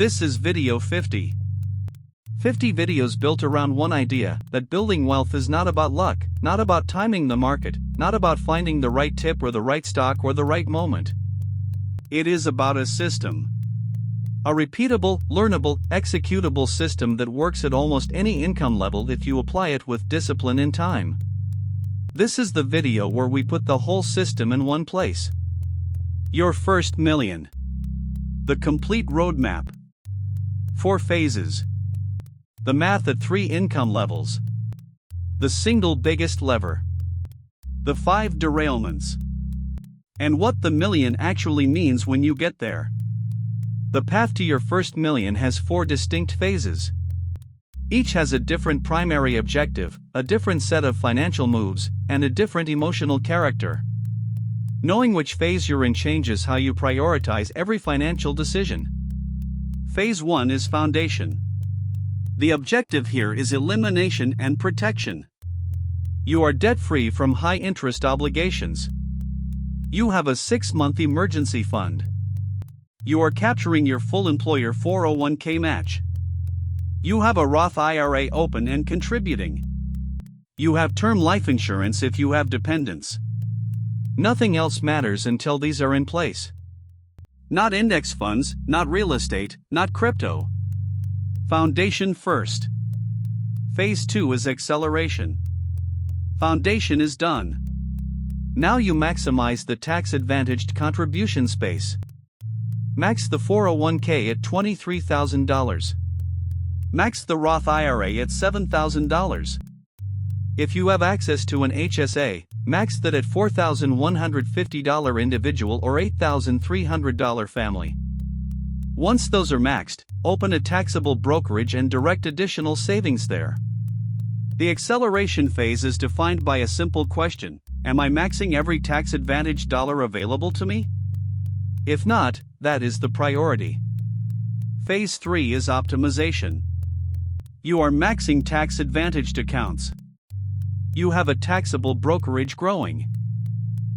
This is video 50. 50 videos built around one idea, that building wealth is not about luck, not about timing the market, not about finding the right tip or the right stock or the right moment. It is about a system. A repeatable, learnable, executable system that works at almost any income level if you apply it with discipline and time. This is the video where we put the whole system in one place. Your first million. The complete roadmap. 4 phases. The math at 3 income levels. The single biggest lever. The 5 derailments. And what the million actually means when you get there. The path to your first million has 4 distinct phases. Each has a different primary objective, a different set of financial moves, and a different emotional character. Knowing which phase you're in changes how you prioritize every financial decision. Phase 1 is foundation. The objective here is elimination and protection. You are debt-free from high-interest obligations. You have a 6-month emergency fund. You are capturing your full employer 401k match. You have a Roth IRA open and contributing. You have term life insurance if you have dependents. Nothing else matters until these are in place. Not index funds, not real estate, not crypto. Foundation first. Phase 2 is acceleration. Foundation is done. Now you maximize the tax-advantaged contribution space. Max the 401k at $23,000. Max the Roth IRA at $7,000. If you have access to an HSA, max that at $4,150 individual or $8,300 family. Once those are maxed, open a taxable brokerage and direct additional savings there. The acceleration phase is defined by a simple question: am I maxing every tax-advantaged dollar available to me? If not, that is the priority. Phase 3 is optimization. You are maxing tax-advantaged accounts. You have a taxable brokerage growing.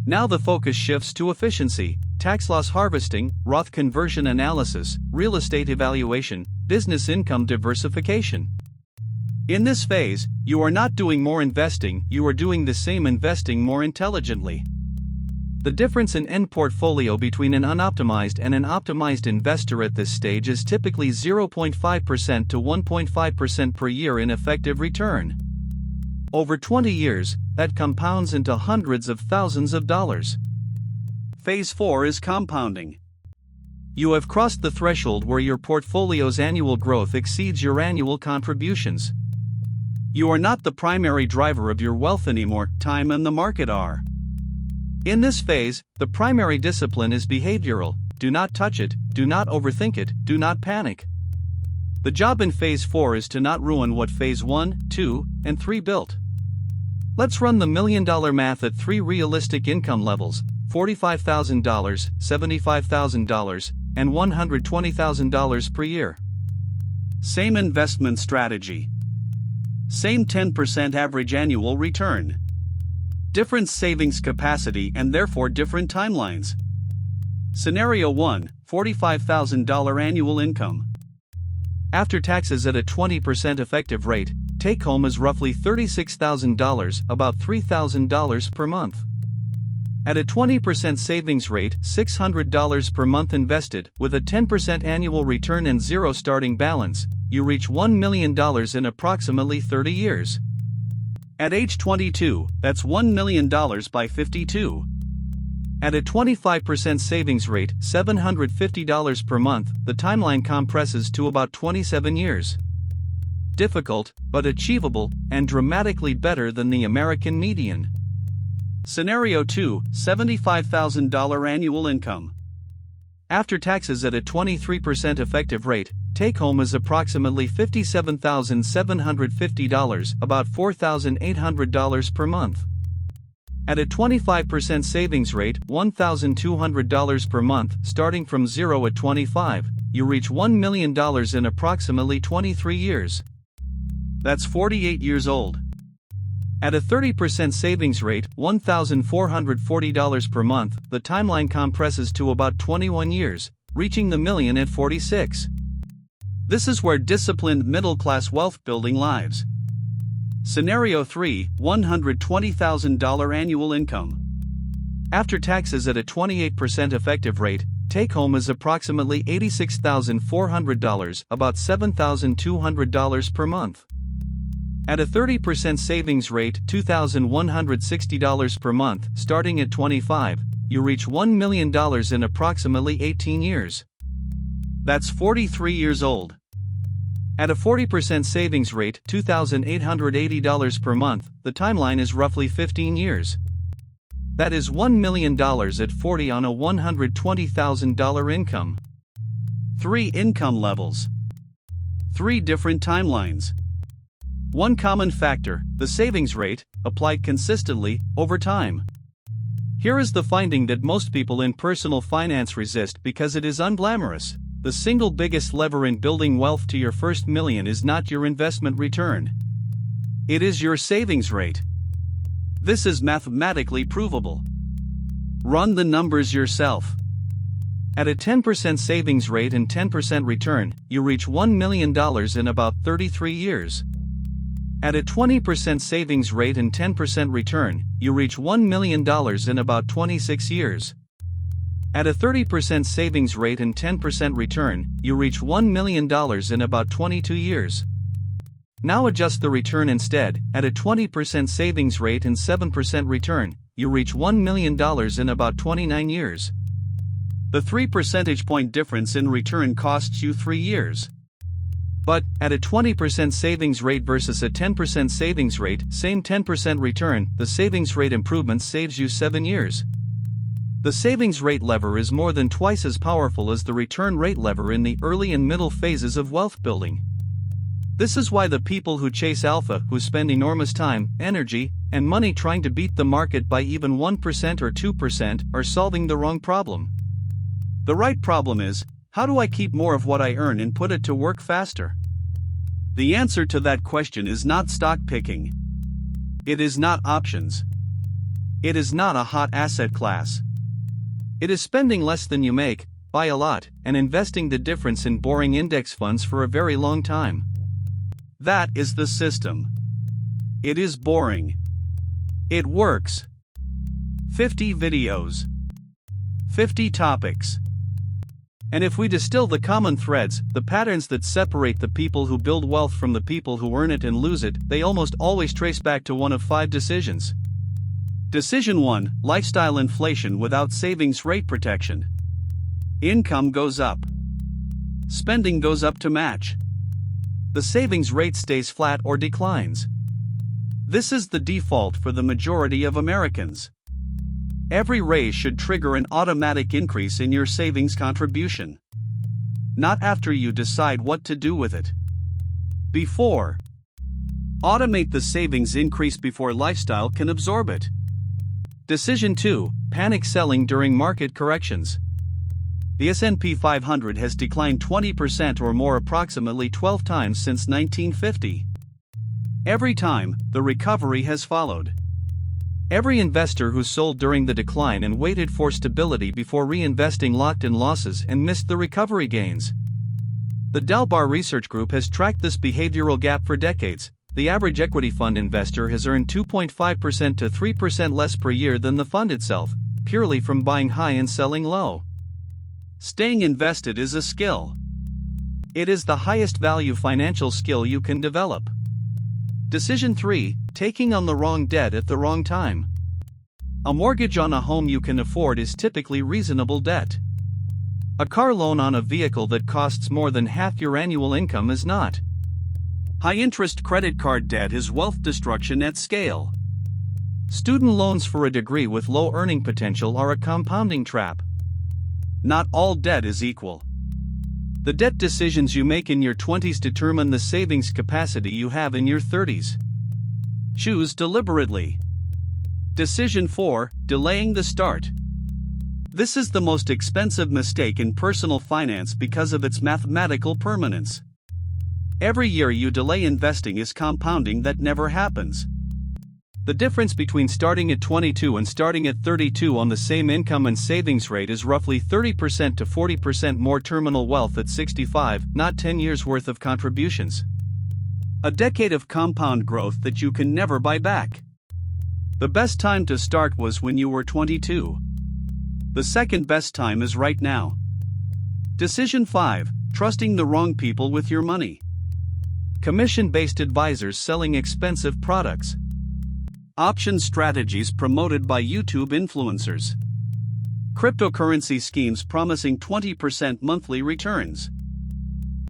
Now the focus shifts to efficiency, tax loss harvesting, Roth conversion analysis, real estate evaluation, business income diversification. In this phase, you are not doing more investing, you are doing the same investing more intelligently. The difference in end portfolio between an unoptimized and an optimized investor at this stage is typically 0.5% to 1.5% per year in effective return. Over 20 years, that compounds into hundreds of thousands of dollars. Phase 4 is compounding. You have crossed the threshold where your portfolio's annual growth exceeds your annual contributions. You are not the primary driver of your wealth anymore, time and the market are. In this phase, the primary discipline is behavioral: do not touch it, do not overthink it, do not panic. The job in Phase 4 is to not ruin what Phase 1, 2, and 3 built. Let's run the $1 million math at 3 realistic income levels: $45,000, $75,000, and $120,000 per year. Same investment strategy. Same 10% average annual return. Different savings capacity and therefore different timelines. Scenario 1, $45,000 annual income. After taxes at a 20% effective rate, take home is roughly $36,000, about $3,000 per month. At a 20% savings rate, $600 per month invested, with a 10% annual return and zero starting balance, you reach $1 million in approximately 30 years. At age 22, that's $1 million by 52. At a 25% savings rate, $750 per month, the timeline compresses to about 27 years. Difficult, but achievable, and dramatically better than the American median. Scenario 2, $75,000 annual income. After taxes at a 23% effective rate, take home is approximately $57,750, about $4,800 per month. At a 25% savings rate, $1,200 per month, starting from 0 at 25, you reach $1 million in approximately 23 years. That's 48 years old. At a 30% savings rate, $1,440 per month, the timeline compresses to about 21 years, reaching the million at 46. This is where disciplined middle-class wealth building lives. Scenario 3, $120,000 annual income. After taxes at a 28% effective rate, take-home is approximately $86,400, about $7,200 per month. At a 30% savings rate, $2,160 per month, starting at 25, you reach $1 million in approximately 18 years. That's 43 years old. At a 40% savings rate, $2,880 per month, the timeline is roughly 15 years. That is $1 million at 40 on a $120,000 income. 3 income levels. 3 different timelines. One common factor, the savings rate, applied consistently, over time. Here is the finding that most people in personal finance resist because it is unglamorous. The single biggest lever in building wealth to your first million is not your investment return. It is your savings rate. This is mathematically provable. Run the numbers yourself. At a 10% savings rate and 10% return, you reach $1 million in about 33 years. At a 20% savings rate and 10% return, you reach $1 million in about 26 years. At a 30% savings rate and 10% return, you reach $1 million in about 22 years. Now adjust the return instead. At a 20% savings rate and 7% return, you reach $1 million in about 29 years. The 3 percentage point difference in return costs you 3 years. But, at a 20% savings rate versus a 10% savings rate, same 10% return, the savings rate improvement saves you 7 years. The savings rate lever is more than twice as powerful as the return rate lever in the early and middle phases of wealth building. This is why the people who chase alpha, who spend enormous time, energy, and money trying to beat the market by even 1% or 2%, are solving the wrong problem. The right problem is, how do I keep more of what I earn and put it to work faster? The answer to that question is not stock picking. It is not options. It is not a hot asset class. It is spending less than you make, buy a lot, and investing the difference in boring index funds for a very long time. That is the system. It is boring. It works. 50 videos. 50 topics. And if we distill the common threads, the patterns that separate the people who build wealth from the people who earn it and lose it, they almost always trace back to one of 5 decisions. Decision 1, lifestyle inflation without savings rate protection. Income goes up. Spending goes up to match. The savings rate stays flat or declines. This is the default for the majority of Americans. Every raise should trigger an automatic increase in your savings contribution. Not after you decide what to do with it. Before. Automate the savings increase before lifestyle can absorb it. Decision 2, panic selling during market corrections. The S&P 500 has declined 20% or more approximately 12 times since 1950. Every time, the recovery has followed. Every investor who sold during the decline and waited for stability before reinvesting locked in losses and missed the recovery gains. The Dalbar Research Group has tracked this behavioral gap for decades. The average equity fund investor has earned 2.5% to 3% less per year than the fund itself, purely from buying high and selling low. Staying invested is a skill. It is the highest value financial skill you can develop. Decision 3, taking on the wrong debt at the wrong time. A mortgage on a home you can afford is typically reasonable debt. A car loan on a vehicle that costs more than half your annual income is not. High-interest credit card debt is wealth destruction at scale. Student loans for a degree with low earning potential are a compounding trap. Not all debt is equal. The debt decisions you make in your 20s determine the savings capacity you have in your 30s. Choose deliberately. Decision 4, delaying the start. This is the most expensive mistake in personal finance because of its mathematical permanence. Every year you delay investing is compounding that never happens. The difference between starting at 22 and starting at 32 on the same income and savings rate is roughly 30% to 40% more terminal wealth at 65, not 10 years' worth of contributions. A decade of compound growth that you can never buy back. The best time to start was when you were 22. The second best time is right now. Decision 5. Trusting the wrong people with your money. Commission-based advisors selling expensive products. Option strategies promoted by YouTube influencers. Cryptocurrency schemes promising 20% monthly returns.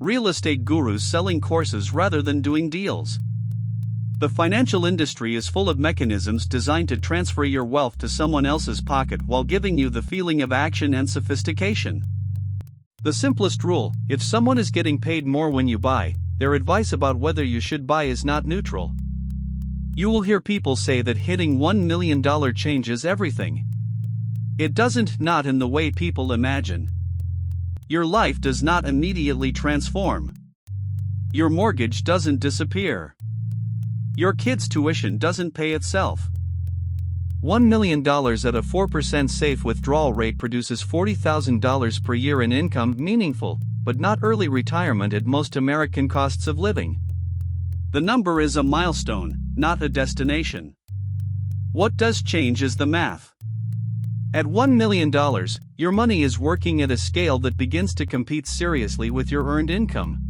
Real estate gurus selling courses rather than doing deals. The financial industry is full of mechanisms designed to transfer your wealth to someone else's pocket while giving you the feeling of action and sophistication. The simplest rule: if someone is getting paid more when you buy, their advice about whether you should buy is not neutral. You will hear people say that hitting $1 million changes everything. It doesn't, not in the way people imagine. Your life does not immediately transform. Your mortgage doesn't disappear. Your kid's tuition doesn't pay itself. $1 million at a 4% safe withdrawal rate produces $40,000 per year in income, meaningful, but not early retirement at most American costs of living. The number is a milestone, not a destination. What does change is the math. At $1 million, your money is working at a scale that begins to compete seriously with your earned income.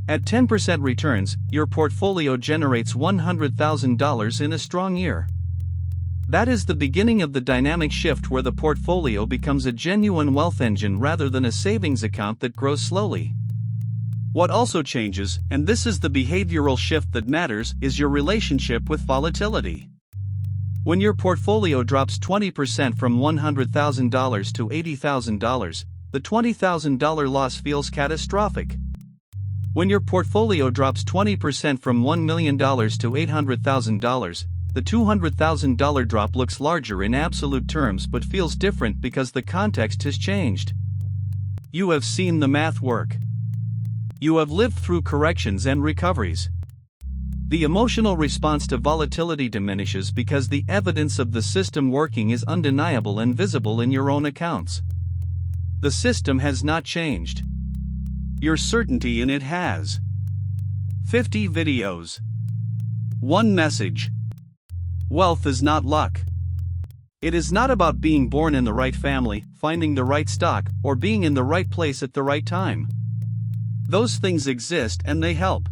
At 10% returns, your portfolio generates $100,000 in a strong year. That is the beginning of the dynamic shift where the portfolio becomes a genuine wealth engine rather than a savings account that grows slowly. What also changes, and this is the behavioral shift that matters, is your relationship with volatility. When your portfolio drops 20% from $100,000 to $80,000, the $20,000 loss feels catastrophic. When your portfolio drops 20% from $1 million to $800,000, the $200,000 drop looks larger in absolute terms but feels different because the context has changed. You have seen the math work. You have lived through corrections and recoveries. The emotional response to volatility diminishes because the evidence of the system working is undeniable and visible in your own accounts. The system has not changed. Your certainty in it has. 50 videos. One message. Wealth is not luck. It is not about being born in the right family, finding the right stock, or being in the right place at the right time. Those things exist and they help.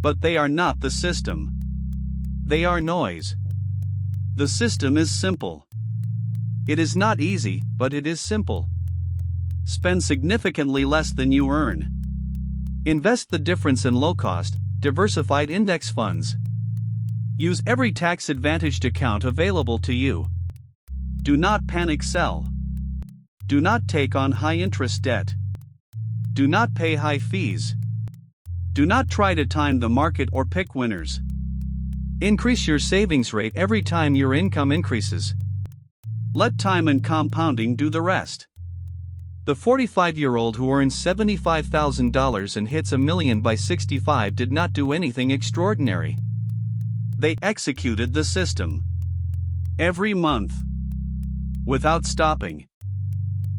But they are not the system. They are noise. The system is simple. It is not easy, but it is simple. Spend significantly less than you earn. Invest the difference in low-cost, diversified index funds. Use every tax-advantaged account available to you. Do not panic sell. Do not take on high-interest debt. Do not pay high fees. Do not try to time the market or pick winners. Increase your savings rate every time your income increases. Let time and compounding do the rest. The 45-year-old who earns $75,000 and hits $1 million by 65 did not do anything extraordinary. They executed the system. Every month. Without stopping.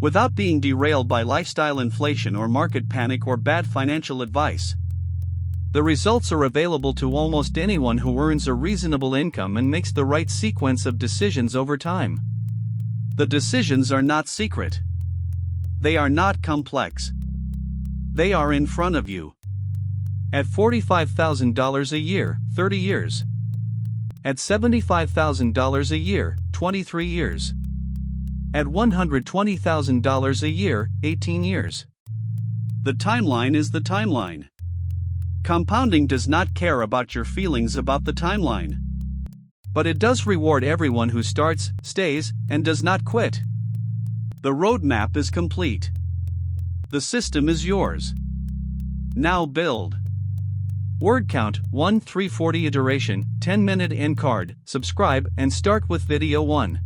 Without being derailed by lifestyle inflation or market panic or bad financial advice. The results are available to almost anyone who earns a reasonable income and makes the right sequence of decisions over time. The decisions are not secret. They are not complex. They are in front of you. At $45,000 a year, 30 years. At $75,000 a year, 23 years. At $120,000 a year, 18 years. The timeline is the timeline. Compounding does not care about your feelings about the timeline. But it does reward everyone who starts, stays, and does not quit. The roadmap is complete. The system is yours. Now build. Word count 1 340 duration, 10-minute end card. Subscribe and start with video 1.